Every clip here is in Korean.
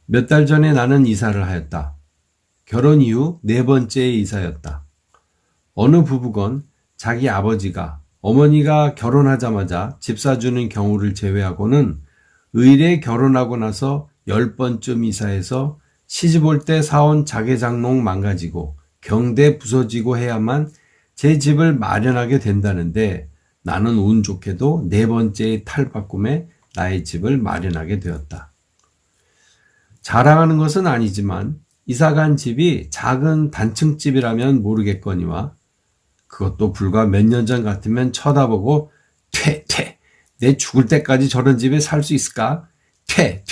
몇 달 전에 나는 이사를 하였다. 결혼 이후 네 번째의 이사였다. 어느 부부건 자기 아버지가 어머니가 결혼하자마자 집 사주는 경우를 제외하고는 의례 결혼하고 나서 10번쯤 이사해서 시집 올 때 사온 자개장롱 망가지고 경대 부서지고 해야만 제 집을 마련하게 된다는데 나는 운 좋게도 네 번째의 탈바꿈에 나의 집을 마련하게 되었다. 자랑하는 것은 아니지만 이사간 집이 작은 단층집이라면 모르겠거니와 그것도 불과 몇 년 전 같으면 쳐다보고 퇴 내 죽을 때까지 저런 집에 살 수 있을까? 퇴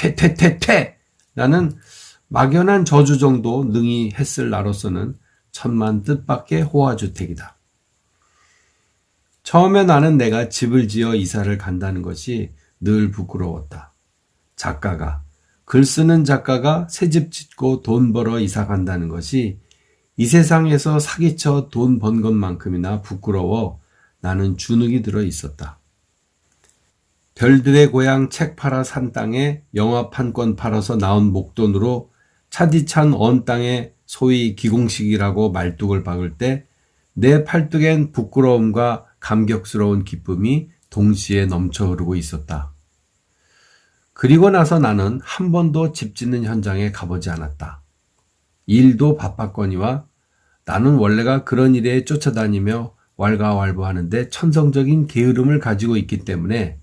라는 막연한 저주 정도 능히 했을 나로서는 천만 뜻밖의 호화주택이다. 처음에 나는 내가 집을 지어 이사를 간다는 것이 늘 부끄러웠다. 글 쓰는 작가가 새 집 짓고 돈 벌어 이사 간다는 것이 이 세상에서 사기쳐 돈 번 것만큼이나 부끄러워 나는 주눅이 들어 있었다. 별들의 고향 책 팔아 산 땅에 영화 한 권 팔아서 나온 목돈으로 차디찬 언 땅에 소위 기공식이라고 말뚝을 박을 때 내 팔뚝엔 부끄러움과 감격스러운 기쁨이 동시에 넘쳐 흐르고 있었다. 그리고 나서 나는 한 번도 집 짓는 현장에 가보지 않았다. 일도 바빴거니와 나는 원래가 그런 일에 쫓아다니며 왈가왈부하는데 천성적인 게으름을 가지고 있기 때문에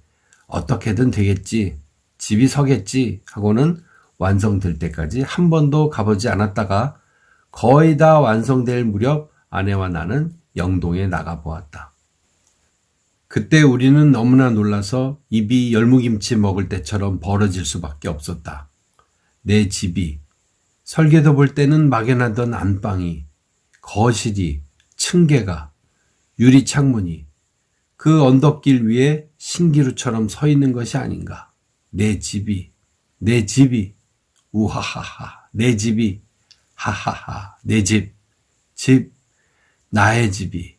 어떻게든 되겠지, 집이 서겠지 하고는 완성될 때까지 한 번도 가보지 않았다가 거의 다 완성될 무렵 아내와 나는 영동에 나가보았다. 그때 우리는 너무나 놀라서 입이 열무김치 먹을 때처럼 벌어질 수밖에 없었다. 내 집이, 설계도 볼 때는 막연하던 안방이, 거실이, 층계가, 유리창문이 그 언덕길 위에 신기루처럼 서 있는 것이 아닌가. 내 집이, 우하하하, 내 집이, 하하하, 내 집, 나의 집이.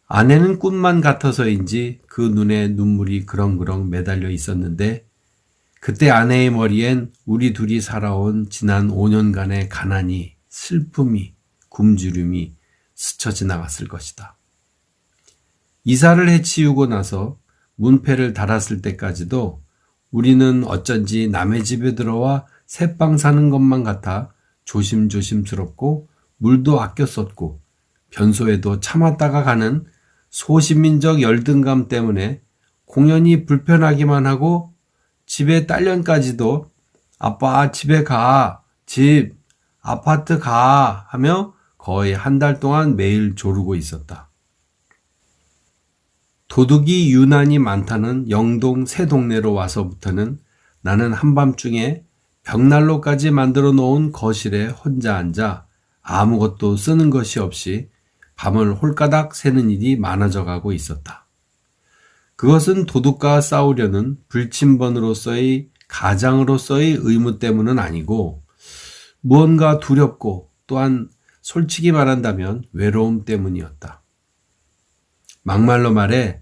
아내는 꿈만 같아서인지 그 눈에 눈물이 그렁그렁 매달려 있었는데 그때 아내의 머리엔 우리 둘이 살아온 지난 5년간의 가난이, 슬픔이, 굶주림이 스쳐 지나갔을 것이다. 이사를 해치우고 나서 문패를 달았을 때까지도 우리는 어쩐지 남의 집에 들어와 새빵 사는 것만 같아 조심조심스럽고 물도 아껴 썼고 변소에도 참았다가 가는 소시민적 열등감 때문에 공연히 불편하기만 하고 집에 딸년까지도 아빠 집에 가, 집, 아파트 가 하며 거의 한 달 동안 매일 조르고 있었다. 도둑이 유난히 많다는 영동 새 동네로 와서부터는 나는 한밤중에 벽난로까지 만들어 놓은 거실에 혼자 앉아 아무것도 쓰는 것이 없이 밤을 홀가닥 새는 일이 많아져 가고 있었다. 그것은 도둑과 싸우려는 불침번으로서의 가장으로서의 의무 때문은 아니고 무언가 두렵고 또한 솔직히 말한다면 외로움 때문이었다. 막말로 말해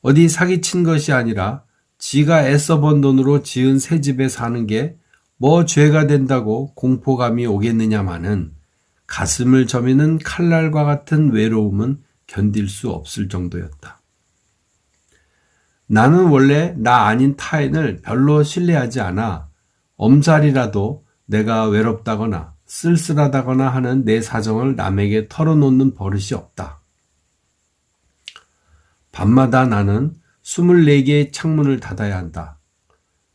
어디 사기친 것이 아니라 지가 애써 번 돈으로 지은 새 집에 사는 게 뭐 죄가 된다고 공포감이 오겠느냐마는 가슴을 저미는 칼날과 같은 외로움은 견딜 수 없을 정도였다. 나는 원래 나 아닌 타인을 별로 신뢰하지 않아 엄살이라도 내가 외롭다거나 쓸쓸하다거나 하는 내 사정을 남에게 털어놓는 버릇이 없다. 밤마다 나는 24개의 창문을 닫아야 한다.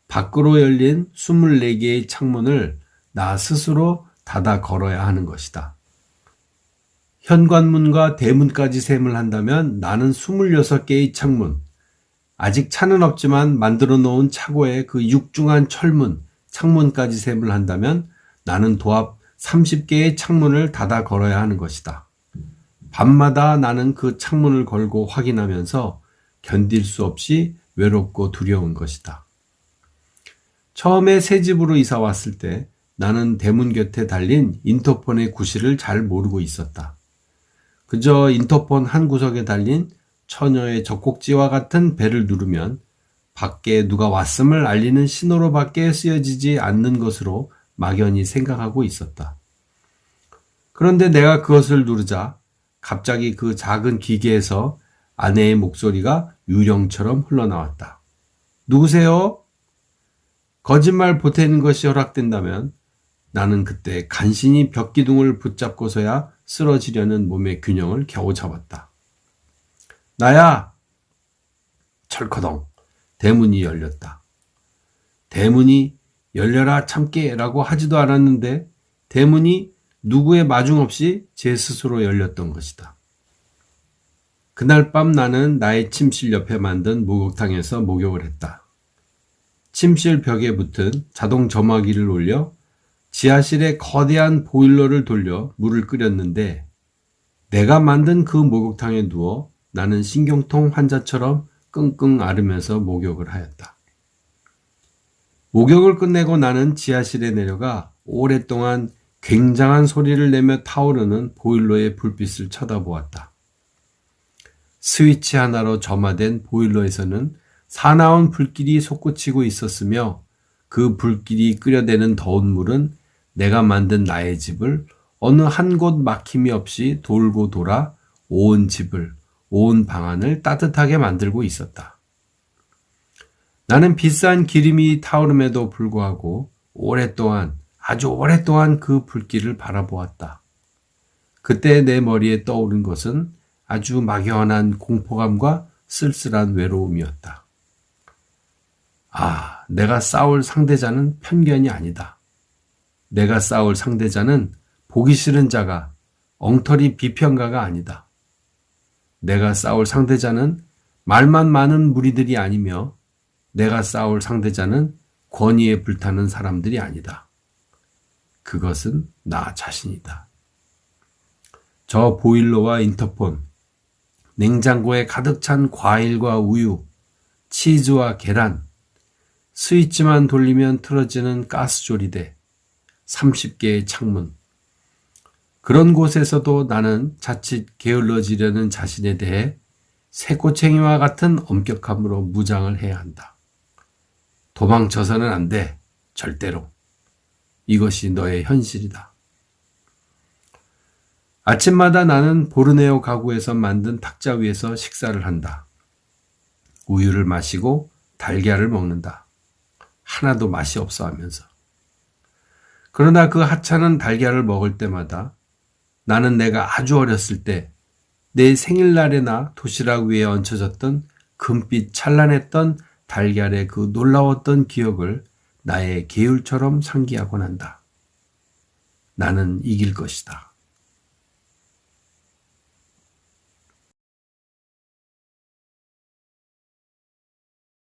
밖으로 열린 24개의 창문을 나 스스로 닫아 걸어야 하는 것이다. 현관문과 대문까지 셈을 한다면 나는 26개의 창문, 아직 차는 없지만 만들어 놓은 차고의 그 육중한 철문, 창문까지 셈을 한다면 나는 도합 30개의 창문을 닫아 걸어야 하는 것이다. 밤마다 나는 그 창문을 걸고 확인하면서 견딜 수 없이 외롭고 두려운 것이다. 처음에 새 집으로 이사 왔을 때 나는 대문 곁에 달린 인터폰의 구실을 잘 모르고 있었다. 그저 인터폰 한 구석에 달린 처녀의 젖꼭지와 같은 벨을 누르면 밖에 누가 왔음을 알리는 신호로밖에 쓰여지지 않는 것으로 막연히 생각하고 있었다. 그런데 내가 그것을 누르자 갑자기 그 작은 기계에서 아내의 목소리가 유령처럼 흘러나왔다. 누구세요? 거짓말 보태는 것이 허락된다면 나는 그때 간신히 벽기둥을 붙잡고서야 쓰러지려는 몸의 균형을 겨우 잡았다. 나야! 철커덩 대문이 열렸다. 대문이 열려라 참깨라고 하지도 않았는데 대문이 누구의 마중 없이 제 스스로 열렸던 것이다. 그날 밤 나는 나의 침실 옆에 만든 목욕탕에서 목욕을 했다. 침실 벽에 붙은 자동 점화기를 올려 지하실에 거대한 보일러를 돌려 물을 끓였는데 내가 만든 그 목욕탕에 누워 나는 신경통 환자처럼 끙끙 앓으면서 목욕을 하였다. 목욕을 끝내고 나는 지하실에 내려가 오랫동안 굉장한 소리를 내며 타오르는 보일러의 불빛을 쳐다보았다. 스위치 하나로 점화된 보일러에서는 사나운 불길이 솟구치고 있었으며 그 불길이 끓여대는 더운 물은 내가 만든 나의 집을 어느 한 곳 막힘이 없이 돌고 돌아 온 집을, 온 방안을 따뜻하게 만들고 있었다. 나는 비싼 기름이 타오름에도 불구하고 아주 오랫동안 그 불길을 바라보았다. 그때 내 머리에 떠오른 것은 아주 막연한 공포감과 쓸쓸한 외로움이었다. 아, 내가 싸울 상대자는 편견이 아니다. 내가 싸울 상대자는 보기 싫은 자가, 엉터리 비평가가 아니다. 내가 싸울 상대자는 말만 많은 무리들이 아니며 내가 싸울 상대자는 권위에 불타는 사람들이 아니다. 그것은 나 자신이다. 저 보일러와 인터폰, 냉장고에 가득 찬 과일과 우유, 치즈와 계란, 스위치만 돌리면 틀어지는 가스조리대, 30개의 창문. 그런 곳에서도 나는 자칫 게을러지려는 자신에 대해 새꼬챙이와 같은 엄격함으로 무장을 해야 한다. 도망쳐서는 안 돼. 절대로. 이것이 너의 현실이다. 아침마다 나는 보르네오 가구에서 만든 탁자 위에서 식사를 한다. 우유를 마시고 달걀을 먹는다. 하나도 맛이 없어 하면서. 그러나 그 하찮은 달걀을 먹을 때마다 나는 내가 아주 어렸을 때 내 생일날에나 도시락 위에 얹혀졌던 금빛 찬란했던 달걀의 그 놀라웠던 기억을 나의 계율처럼 상기하곤 한다. 나는 이길 것이다.